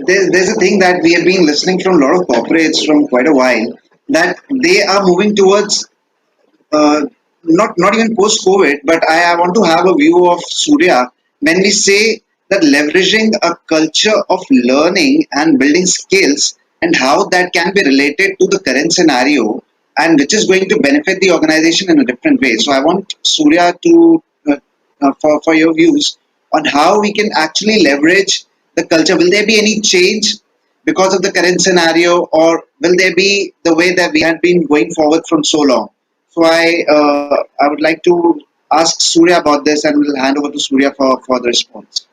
there's a thing that we have been listening from a lot of corporates from quite a while, that they are moving towards uh, not even post COVID, but I want to have a view of Surya when we say that leveraging a culture of learning and building skills and how that can be related to the current scenario and which is going to benefit the organization in a different way. So I want Surya to for your views on how we can actually leverage the culture. Will there be any change because of the current scenario, or will there be the way that we had been going forward from so long? So I would like to ask Surya about this, and we'll hand over to Surya for the response.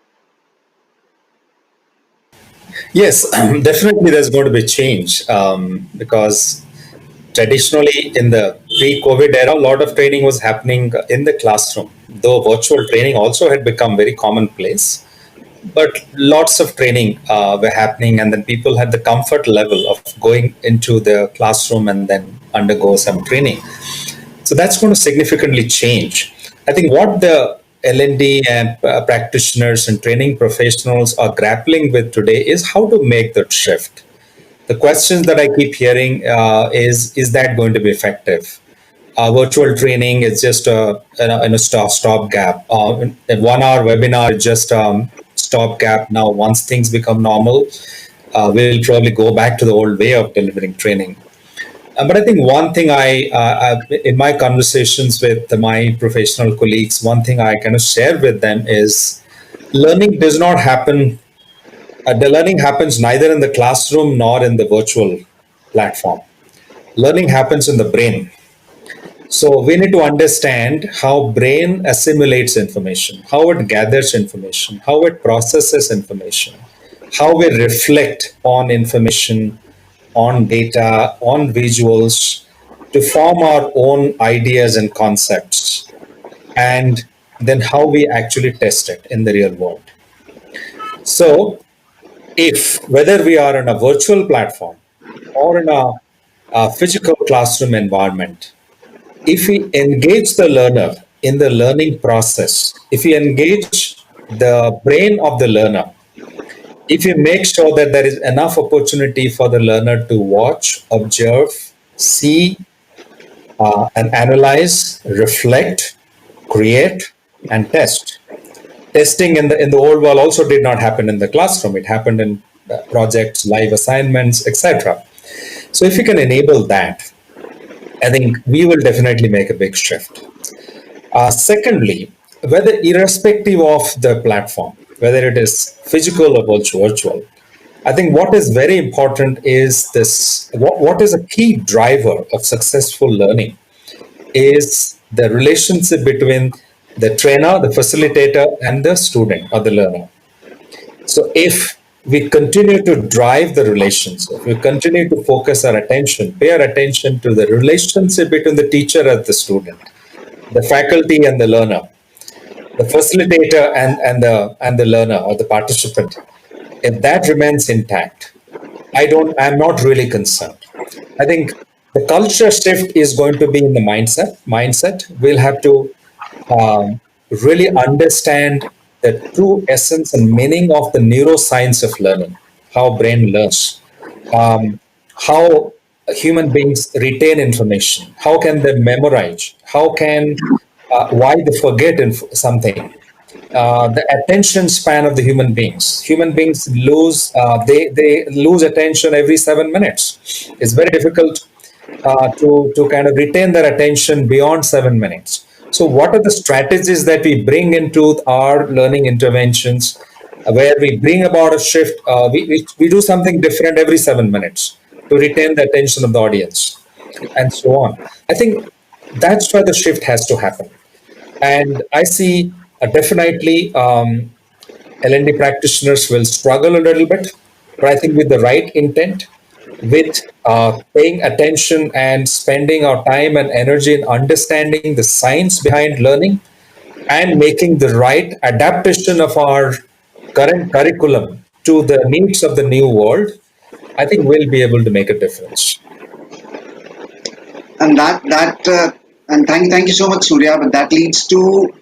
Yes, definitely there's going to be change because traditionally in the pre-COVID era, a lot of training was happening in the classroom, though virtual training also had become very commonplace. But lots of training were happening, and then people had the comfort level of going into the classroom and then undergo some training. So that's going to significantly change. I think what the L&D and practitioners and training professionals are grappling with today is how to make that shift. The questions that I keep hearing is that going to be effective? Virtual training is just a stop gap. A 1 hour webinar is just stop gap. Now, once things become normal, we'll probably go back to the old way of delivering training. But I think one thing in my conversations with my professional colleagues, one thing I kind of share with them is learning does not happen. The learning happens neither in the classroom nor in the virtual platform. Learning happens in the brain. So we need to understand how brain assimilates information, how it gathers information, how it processes information, how we reflect on information, on data, on visuals to form our own ideas and concepts, and then how we actually test it in the real world. So if whether we are in a virtual platform or in a physical classroom environment, if we engage the learner in the learning process, if we engage the brain of the learner, if we make sure that there is enough opportunity for the learner to watch, observe, see, and analyze, reflect, create, and test. Testing in the old world also did not happen in the classroom. It happened in projects, live assignments, etc. So if we can enable that, I think we will definitely make a big shift. Secondly, whether irrespective of the platform, whether it is physical or virtual, I think what is very important is this: what is a key driver of successful learning is the relationship between the trainer, the facilitator, and the student or the learner. So if we continue to drive the relationship, we continue to focus our attention, pay our attention to the relationship between the teacher and the student, the faculty and the learner, the facilitator and the learner or the participant, if that remains intact, I'm not really concerned. I think the culture shift is going to be in the mindset. We'll have to really understand the true essence and meaning of the neuroscience of learning, how brain learns, how human beings retain information, how can they memorize, why they forget something, the attention span of the human beings. Human beings they lose attention every 7 minutes. It's very difficult to kind of retain their attention beyond 7 minutes. So, what are the strategies that we bring into our learning interventions, where we bring about a shift? We do something different every 7 minutes to retain the attention of the audience, and so on. I think that's where the shift has to happen. And I see definitely L&D practitioners will struggle a little bit, but I think with the right intent, with paying attention and spending our time and energy in understanding the science behind learning and making the right adaptation of our current curriculum to the needs of the new world, I think we'll be able to make a difference. And thank you so much, Surya. But that leads to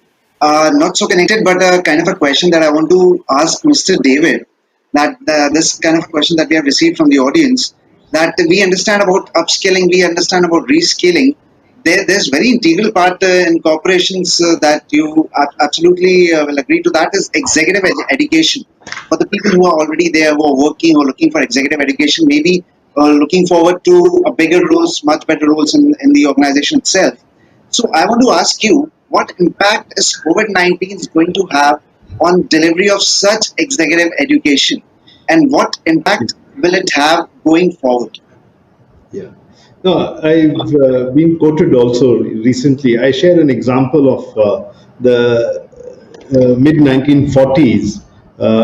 not so connected, but a kind of a question that I want to ask Mr. David. that this kind of question that we have received from the audience, that we understand about upskilling, we understand about reskilling. There's very integral part in corporations that you absolutely will agree to, that is executive education. For the people who are already there, who are working or looking for executive education, maybe looking forward to a bigger roles, much better roles in the organization itself. So I want to ask you, what impact is COVID-19 is going to have on delivery of such executive education, and what impact will it have going forward? Yeah. No, I've been quoted also recently. I share an example of the mid 1940s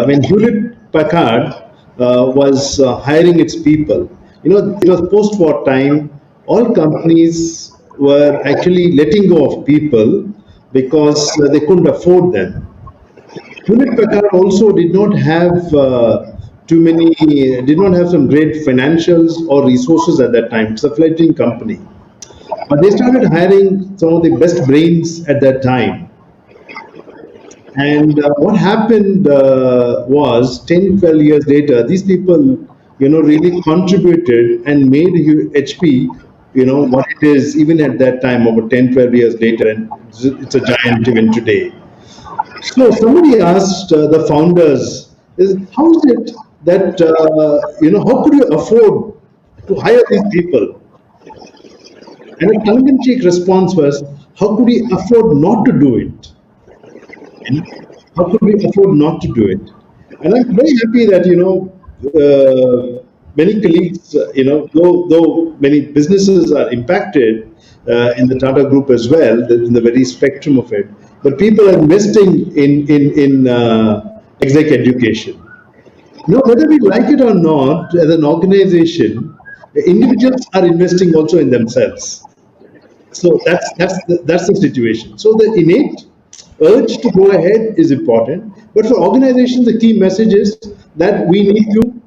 when Hewlett Packard was hiring its people. You know, it was post war time. All companies were actually letting go of people because they couldn't afford them. Hewlett Packard also did not have did not have some great financials or resources at that time. It's a fledgling company. But they started hiring some of the best brains at that time. And what happened was 10, 12 years later, these people, really contributed and made HP, what it is even at that time, over 10, 12 years later, and it's a giant even today. So somebody asked the founders, how is it that, how could you afford to hire these people? And a tongue-in-cheek response was, how could we afford not to do it? How could we afford not to do it? And I'm very happy that, many colleagues, though many businesses are impacted in the Tata Group as well, in the very spectrum of it, but people are investing in exec education. Whether we like it or not, as an organization, individuals are investing also in themselves. So that's the situation. So the innate urge to go ahead is important, but for organizations, the key message is that we need to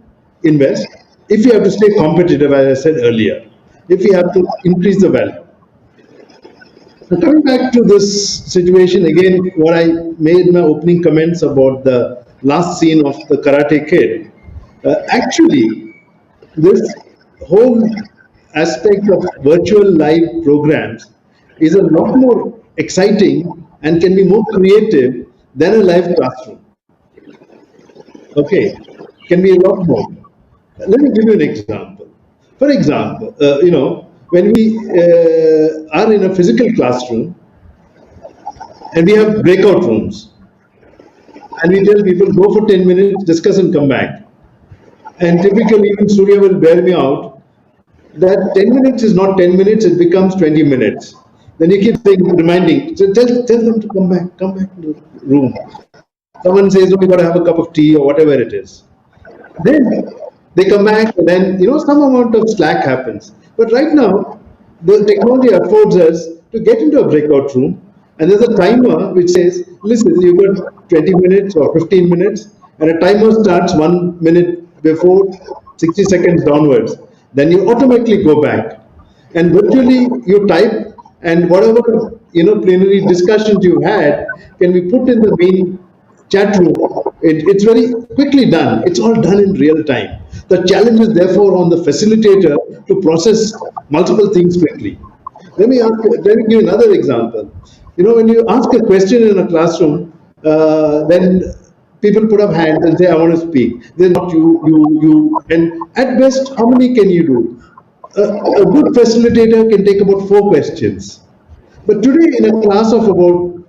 invest if we have to stay competitive, as I said earlier, if we have to increase the value. Now, coming back to this situation again, what I made my opening comments about the last scene of the Karate Kid, actually, this whole aspect of virtual live programs is a lot more exciting and can be more creative than a live classroom. Okay, can be a lot more. Let me give you an example. For example, when we are in a physical classroom and we have breakout rooms, and we tell people go for 10 minutes, discuss and come back. And typically, even Surya will bear me out that 10 minutes is not 10 minutes, it becomes 20 minutes. Then you keep saying, reminding, so tell them to come back to the room. Someone says, oh, we got to have a cup of tea or whatever it is. Then they come back and then, some amount of slack happens. But right now, the technology affords us to get into a breakout room and there's a timer which says, listen, you've got 20 minutes or 15 minutes and a timer starts 1 minute before, 60 seconds downwards. Then you automatically go back and virtually you type, and whatever plenary discussions you had can be put in the main chat room. It's very quickly done. It's all done in real time. The challenge is therefore on the facilitator to process multiple things quickly. Let me give you another example. When you ask a question in a classroom, then people put up hands and say, I want to speak. They're not you. And at best, how many can you do? A good facilitator can take about 4 questions. But today, in a class of about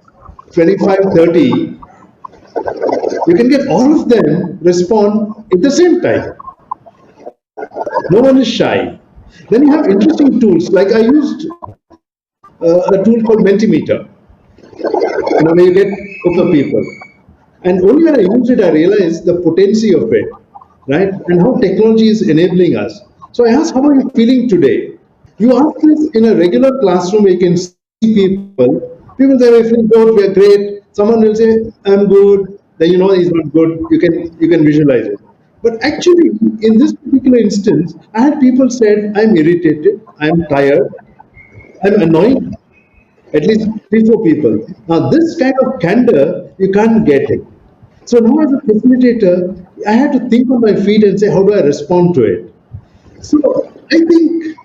25, 30, you can get all of them respond at the same time. No one is shy. Then you have interesting tools. Like I used a tool called Mentimeter, where you get group of people. And only when I used it, I realized the potency of it, right? And how technology is enabling us. So I asked, how are you feeling today? You ask this in a regular classroom where you can see people. People say, we're feeling good, we're great. Someone will say, I'm good. Then you know he's not good. You can visualize it. But actually, in this particular instance, I had people said, I'm irritated, I'm tired, I'm annoyed. At least 3, 4 people. Now, this kind of candor, you can't get it. So now, as a facilitator, I had to think on my feet and say, how do I respond to it? So I think,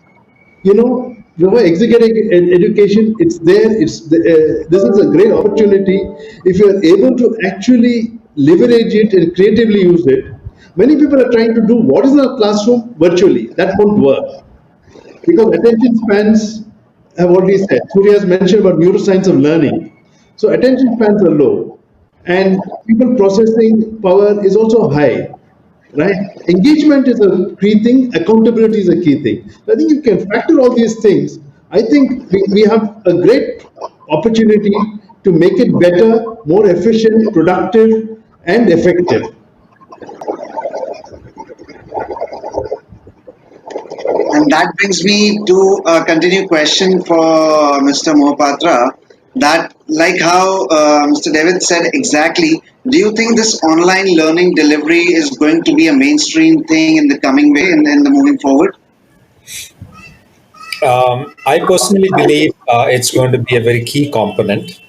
for executive education, it's there. This is a great opportunity if you are able to actually leverage it and creatively use it. Many people are trying to do what is in a classroom virtually. That won't work because attention spans, I've already said. Surya has mentioned about neuroscience of learning. So attention spans are low, and people processing power is also high, right? Engagement is a key thing. Accountability is a key thing. I think you can factor all these things. I think we have a great opportunity to make it better, more efficient, productive, and effective. And that brings me to a continued question for Mr. Mohapatra. That, like how Mr. David said exactly, do you think this online learning delivery is going to be a mainstream thing in the coming way in the moving forward? I personally believe it's going to be a very key component.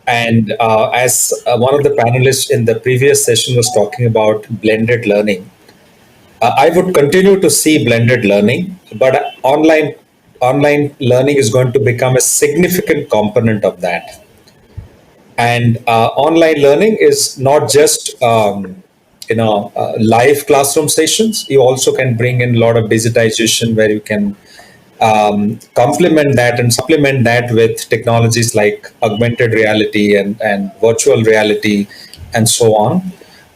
And as one of the panelists in the previous session was talking about blended learning, I would continue to see blended learning, but online learning is going to become a significant component of that. And online learning is not just live classroom sessions. You also can bring in a lot of digitization where you can complement that and supplement that with technologies like augmented reality and virtual reality and so on.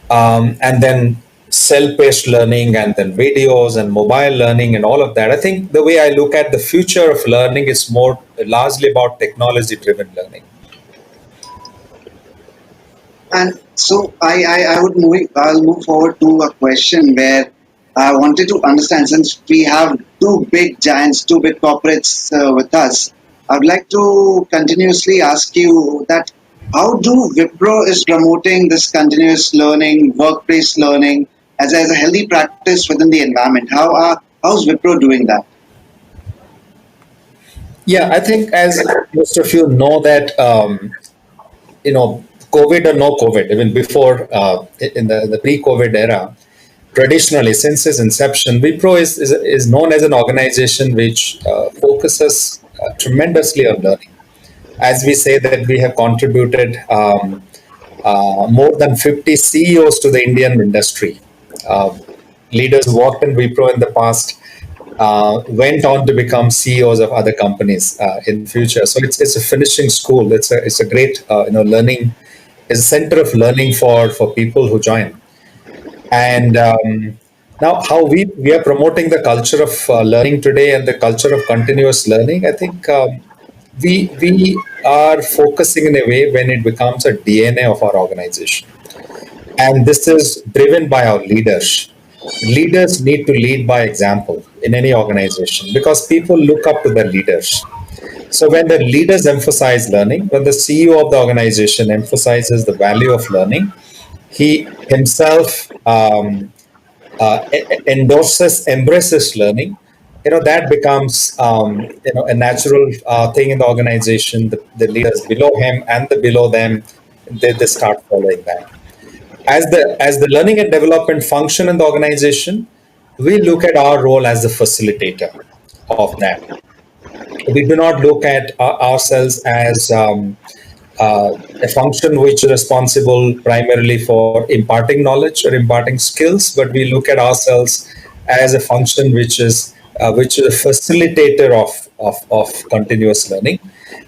And then self-paced learning and then videos and mobile learning and all of that. I think the way I look at the future of learning is more largely about technology driven learning. And so I'll move forward to a question where I wanted to understand, since we have two big giants, two big corporates with us, I'd like to continuously ask you that how do Wipro is promoting this continuous learning, workplace learning as a healthy practice within the environment? How's Wipro doing that? Yeah, I think as most of you know that you know, COVID or no COVID, even before in the pre-COVID era, traditionally since its inception, Wipro is known as an organization which focuses tremendously on learning. As we say that we have contributed more than 50 CEOs to the Indian industry. Uh, Leaders who worked in Wipro in the past went on to become CEOs of other companies in the future. So it's a finishing school. It's a great learning. It's a center of learning for people who join. And now, how we are promoting the culture of learning today and the culture of continuous learning, I think we are focusing in a way when it becomes a DNA of our organization, and this is driven by our leaders. Leaders need to lead by example in any organization because people look up to their leaders. So when the leaders emphasize learning, when the CEO of the organization emphasizes the value of learning, he himself endorses, embraces learning, that becomes a natural thing in the organization. The leaders below him and the below them, they start following that. As the learning and development function in the organization, we look at our role as the facilitator of that. We do not look at ourselves as a function which is responsible primarily for imparting knowledge or imparting skills, but we look at ourselves as a function which is a facilitator of continuous learning.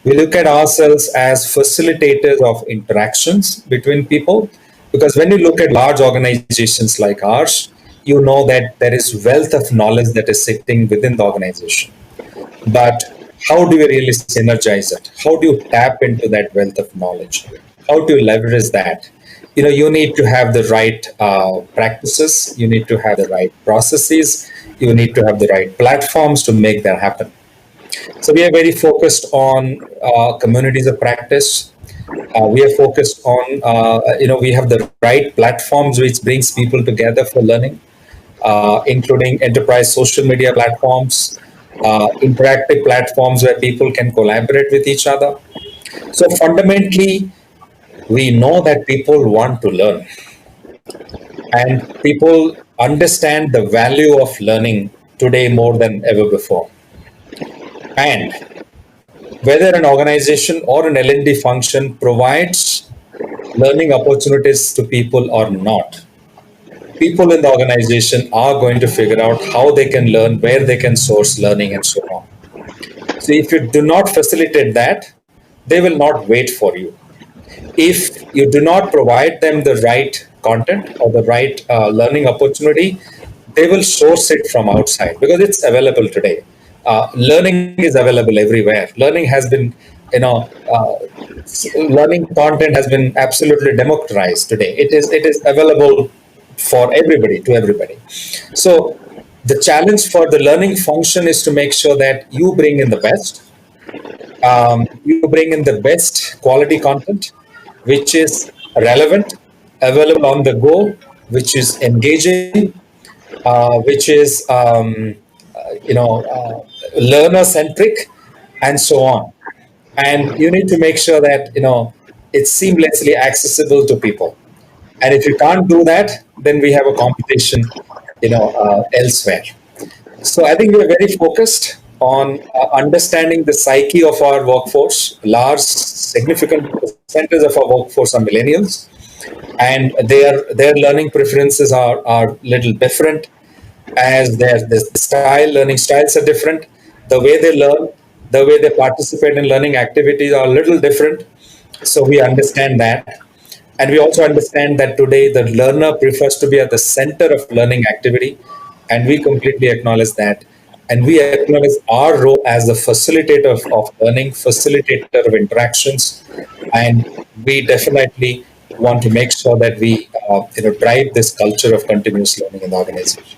We look at ourselves as facilitators of interactions between people, because when you look at large organizations like ours, you know that there is wealth of knowledge that is sitting within the organization, but how do you really synergize it? How do you tap into that wealth of knowledge? How do you leverage that? You need to have the right practices. You need to have the right processes. You need to have the right platforms to make that happen. So we are very focused on communities of practice. We are focused on, we have the right platforms which brings people together for learning, including enterprise social media platforms, interactive platforms where people can collaborate with each other. So fundamentally, We know that people want to learn, and people understand the value of learning today more than ever before. And whether an organization or an L&D function provides learning opportunities to people or not, people in the organization are going to figure out how they can learn, where they can source learning, and so on. So if you do not facilitate that, they will not wait for you. If you do not provide them the right content or the right learning opportunity, they will source it from outside because it's available today. Learning is available everywhere. Learning has been, you know, learning content has been absolutely democratized today. It is available for everybody, to everybody. So the challenge for the learning function is to make sure that you bring in the best, you bring in the best quality content, which is relevant, available on the go, which is engaging, which is learner centric, and so on. And you need to make sure that it's seamlessly accessible to people. And if you can't do that, then we have a competition, elsewhere. So I think we're very focused on understanding the psyche of our workforce. Large, significant percentage of our workforce are millennials, and their learning preferences are little different, as their style, learning styles are different. The way they learn, the way they participate in learning activities are a little different. So we understand that. And we also understand that today the learner prefers to be at the center of learning activity. And we completely acknowledge that. And we acknowledge our role as the facilitator of learning, facilitator of interactions. And we definitely want to make sure that we drive this culture of continuous learning in the organization.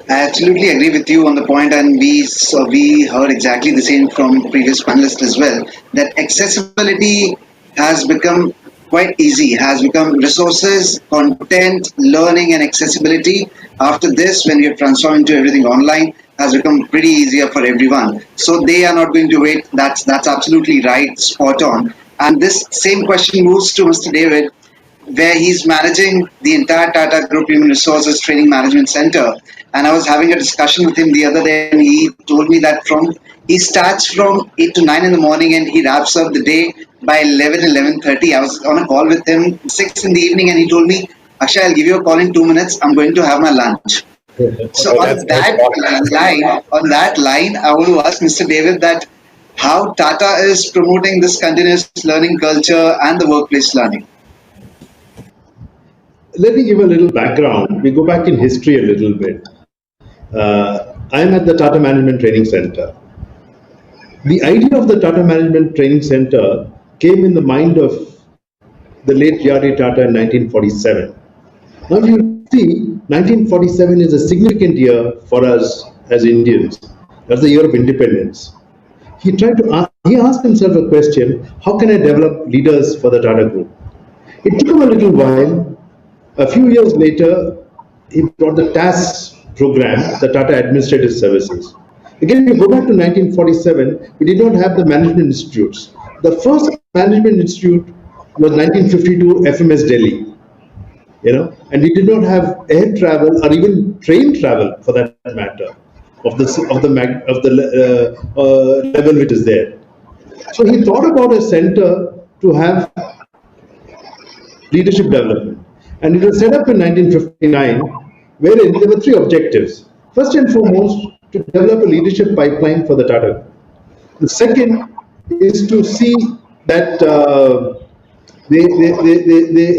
I absolutely agree with you on the point, and we heard exactly the same from previous panelists as well. That accessibility has become quite easy, has become resources, content, learning, and accessibility. After this, when we have transformed into everything online, has become pretty easier for everyone. So they are not going to wait. That's absolutely right, spot on. And this same question moves to Mr. David, where he's managing the entire Tata Group Human Resources Training Management Center. And I was having a discussion with him the other day, and he told me that he starts from 8 to 9 in the morning and he wraps up the day by 11:30. I was on a call with him 6 in the evening, and he told me, Akshay, I'll give you a call in 2 minutes. I'm going to have my lunch. So Oh, that's on that line, I want to ask Mr. David that how Tata is promoting this continuous learning culture and the workplace learning. Let me give a little background. We go back in history a little bit. I'm at the Tata Management Training Center. The idea of the Tata Management Training Center came in the mind of the late J.R.D. Tata in 1947. Now, if you see, 1947 is a significant year for us as Indians. That's the year of independence. He asked himself a question: how can I develop leaders for the Tata Group? It took him a little while. A few years later, he brought the TAS program, the Tata Administrative Services. Again, if you go back to 1947, we did not have the management institutes. The first management institute was 1952 FMS Delhi, and we did not have air travel or even train travel for that matter of the level which is there. So he thought about a center to have leadership development. And it was set up in 1959, wherein there were three objectives. First and foremost, to develop a leadership pipeline for the Tata. The second is to see that we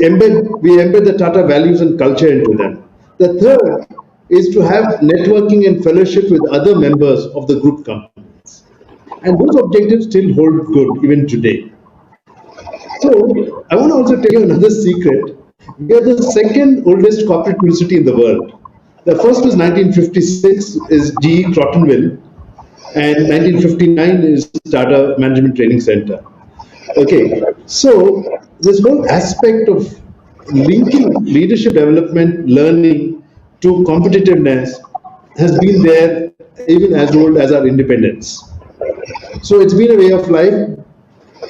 embed the Tata values and culture into them. The third is to have networking and fellowship with other members of the group companies. And those objectives still hold good even today. So I want to also tell you another secret. We are the second oldest corporate university in the world. The first was 1956, is GE Crottonville, and 1959 is Tata Management Training Center. Okay, so this whole aspect of linking leadership development, learning to competitiveness has been there even as old as our independence. So it's been a way of life,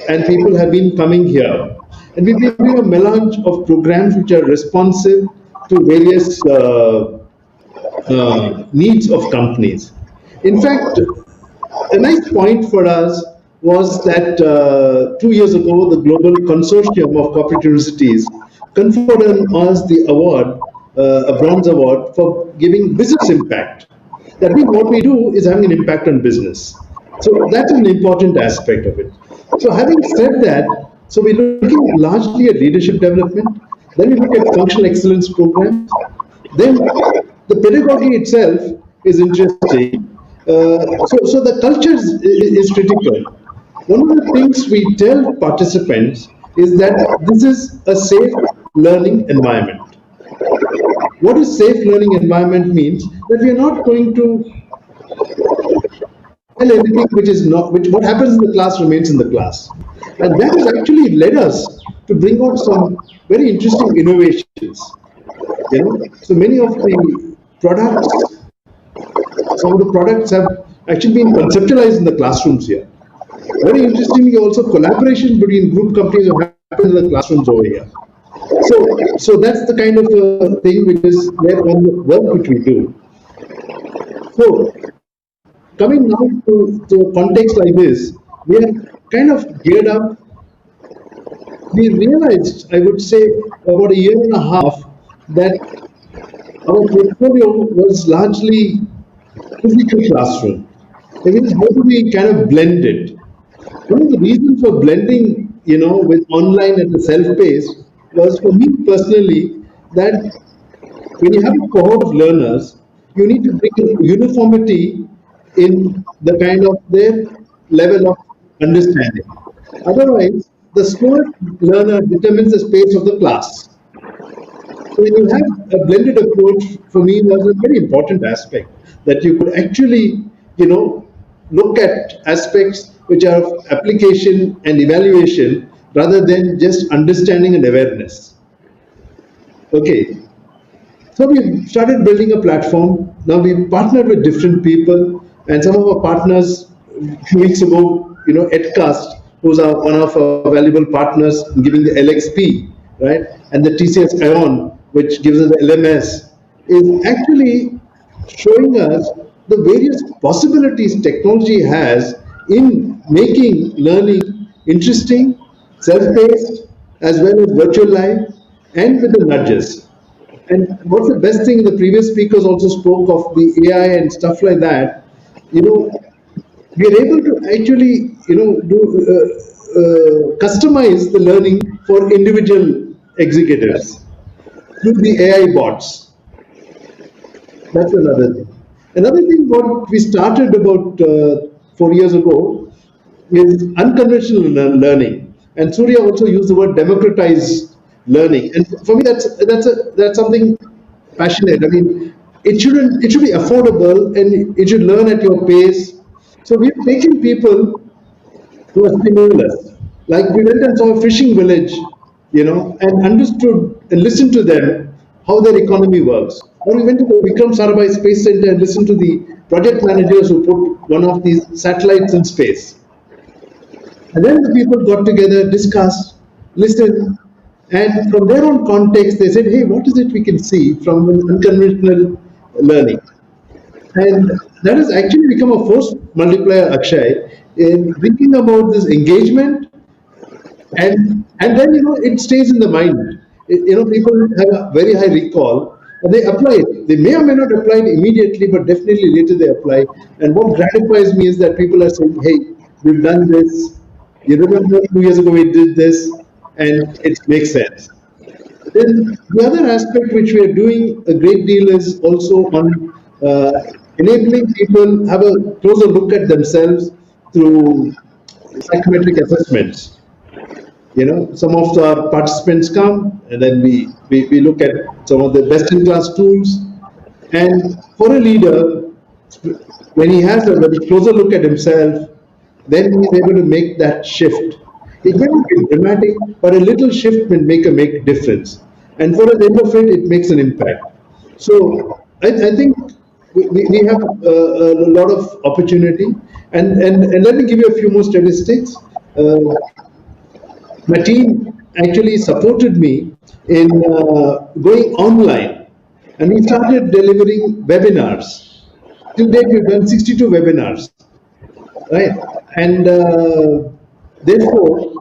and people have been coming here. And we've been doing a melange of programs which are responsive to various needs of companies. In fact, a nice point for us was that 2 years ago, the Global Consortium of Corporate Universities conferred on us the award, a bronze award, for giving business impact. That means what we do is having an impact on business. So that's an important aspect of it. So having said that, so we're looking largely at leadership development, then we look at functional excellence programs, then the pedagogy itself is interesting. So the culture is critical. One of the things we tell participants is that this is a safe learning environment. What is safe learning environment means that we are not going to tell anything which is not, which what happens in the class remains in the class. And that has actually led us to bring out some very interesting innovations. So many of the products, some of the products have actually been conceptualized in the classrooms here. Very interestingly, also collaboration between group companies have happened in the classrooms over here. So that's the kind of thing which is there on the work which we do. So coming now to a context like this, we are kind of geared up. We realized, I would say, about a year and a half, that our portfolio was largely physical classroom. I mean, how do we kind of blend it? One of the reasons for blending, with online and the self-paced was for me personally that when you have a cohort of learners, you need to bring uniformity in the kind of their level of understanding. Otherwise, the slower learner determines the pace of the class. So when you have a blended approach, for me, was a very important aspect that you could actually, look at aspects which are of application and evaluation rather than just understanding and awareness. Okay, so we started building a platform. Now we partnered with different people, and some of our partners, a few weeks ago, Edcast, who's one of our valuable partners in giving the LXP, right, and the TCS Ion, which gives us the LMS, is actually showing us the various possibilities technology has in making learning interesting, self-paced, as well as virtual live, and with the nudges. And what's the best thing? The previous speakers also spoke of the AI and stuff like that. We are able to actually, customize the learning for individual executives through the AI bots. That's another thing. Another thing, what we started about 4 years ago is unconventional learning. And Surya also used the word democratize learning. And for me, that's something passionate. I mean, it should be affordable and it should learn at your pace. So we're taking people who are stimulus. Like we went and saw a fishing village, and understood and listened to them how their economy works. Or we went to the Vikram Sarabhai Space Center and listened to the project managers who put one of these satellites in space. And then the people got together, discussed, listened, and from their own context, they said, hey, what is it we can see from unconventional learning? And that has actually become a force multiplier, Akshay, in thinking about this engagement, and then it stays in the mind. People have a very high recall, and they apply it. They may or may not apply it immediately, but definitely later they apply. And what gratifies me is that people are saying, hey, we've done this. You remember 2 years ago we did this, and it makes sense. Then the other aspect which we are doing a great deal is also on enabling people have a closer look at themselves through psychometric assessments. Some of our participants come, and then we look at some of the best-in-class tools. And for a leader, when he has a very closer look at himself, then he's able to make that shift. It may not be dramatic, but a little shift will make a difference. And for the end of it, it makes an impact. So I think we have a lot of opportunity. And let me give you a few more statistics. My team actually supported me in going online, and we started delivering webinars. Till date, we've done 62 webinars, right? And therefore,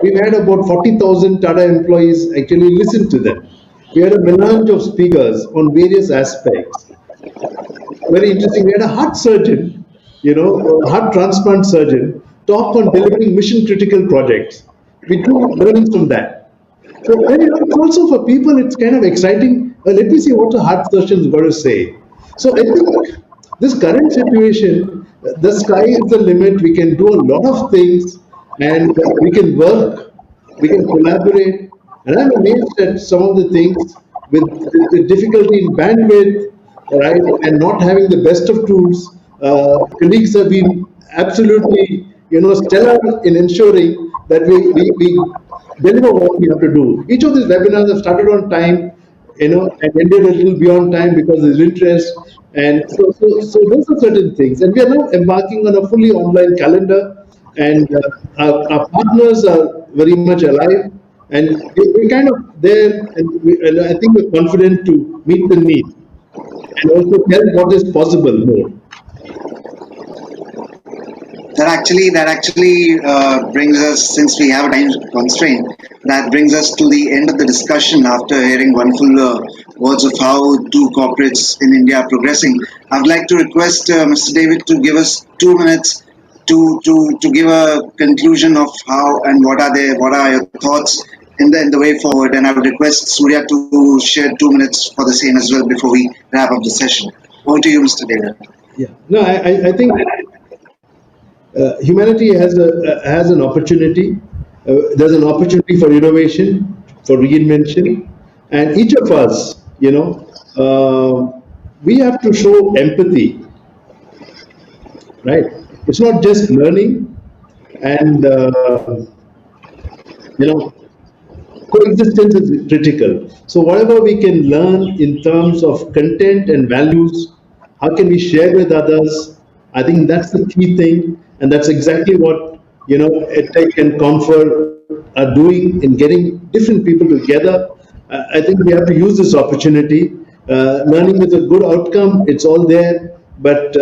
we've had about 40,000 Tata employees actually listen to them. We had a melange of speakers on various aspects. Very interesting. We had a heart surgeon, a heart transplant surgeon, talk on delivering mission critical projects. We took learnings from that. So it's also for people, it's kind of exciting. Let me see what the heart surgeon's got to say. So I think this current situation, the sky is the limit. We can do a lot of things, and we can work, we can collaborate. And I'm amazed at some of the things with the difficulty in bandwidth, right, and not having the best of tools. Colleagues have been absolutely, stellar in ensuring that we deliver what we have to do. Each of these webinars have started on time, and ended a little beyond time because there's interest. And so those are certain things. And we are now embarking on a fully online calendar, and our partners are very much alive. And we're kind of there, and I think we're confident to meet the need and also tell what is possible more. That actually brings us, since we have a time constraint, that brings us to the end of the discussion. After hearing wonderful words of how two corporates in India are progressing, I would like to request Mr. David to give us 2 minutes to give a conclusion of how and what are your thoughts in the way forward. And I would request Surya to share 2 minutes for the same as well before we wrap up the session. Over to you, Mr. David. Yeah. No, I think humanity has an opportunity. There's an opportunity for innovation, for reinvention, and each of us, we have to show empathy, right? It's not just learning, and coexistence is critical. So whatever we can learn in terms of content and values, how can we share with others? I think that's the key thing, and that's exactly what EdTech and Comfort are doing in getting different people together. I think we have to use this opportunity. Learning is a good outcome; it's all there, but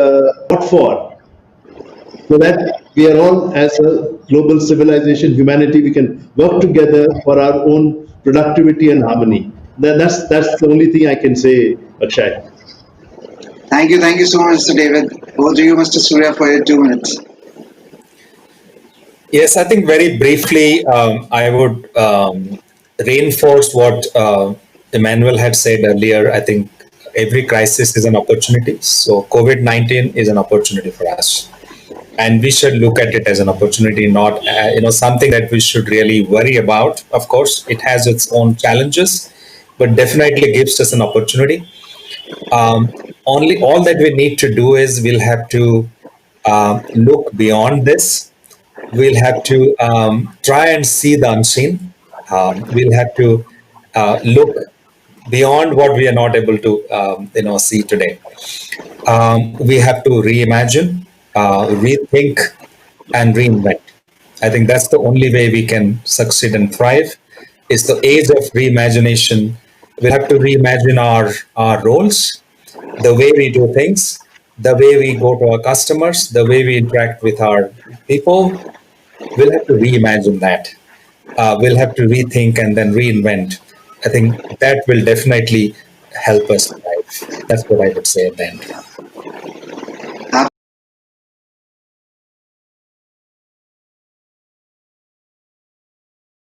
what for? So that we are all, as a global civilization, humanity, we can work together for our own productivity and harmony. That's the only thing I can say, Akshay. Thank you so much, Mr. David. Over to you, Mr. Surya, for your 2 minutes. Yes, I think very briefly, I would reinforce what Emmanuel had said earlier. I think every crisis is an opportunity. So COVID-19 is an opportunity for us. And we should look at it as an opportunity, not something that we should really worry about. Of course, it has its own challenges, but definitely gives us an opportunity. Only all that we need to do is we'll have to look beyond this. We'll have to try and see the unseen. We'll have to look beyond what we are not able to see today. We have to reimagine, rethink, and reinvent. I think that's the only way we can succeed and thrive. It's the age of reimagination. We'll have to reimagine our roles, the way we do things, the way we go to our customers, the way we interact with our people. We'll have to reimagine that. We'll have to rethink and then reinvent. I think that will definitely help us thrive. That's what I would say at the end.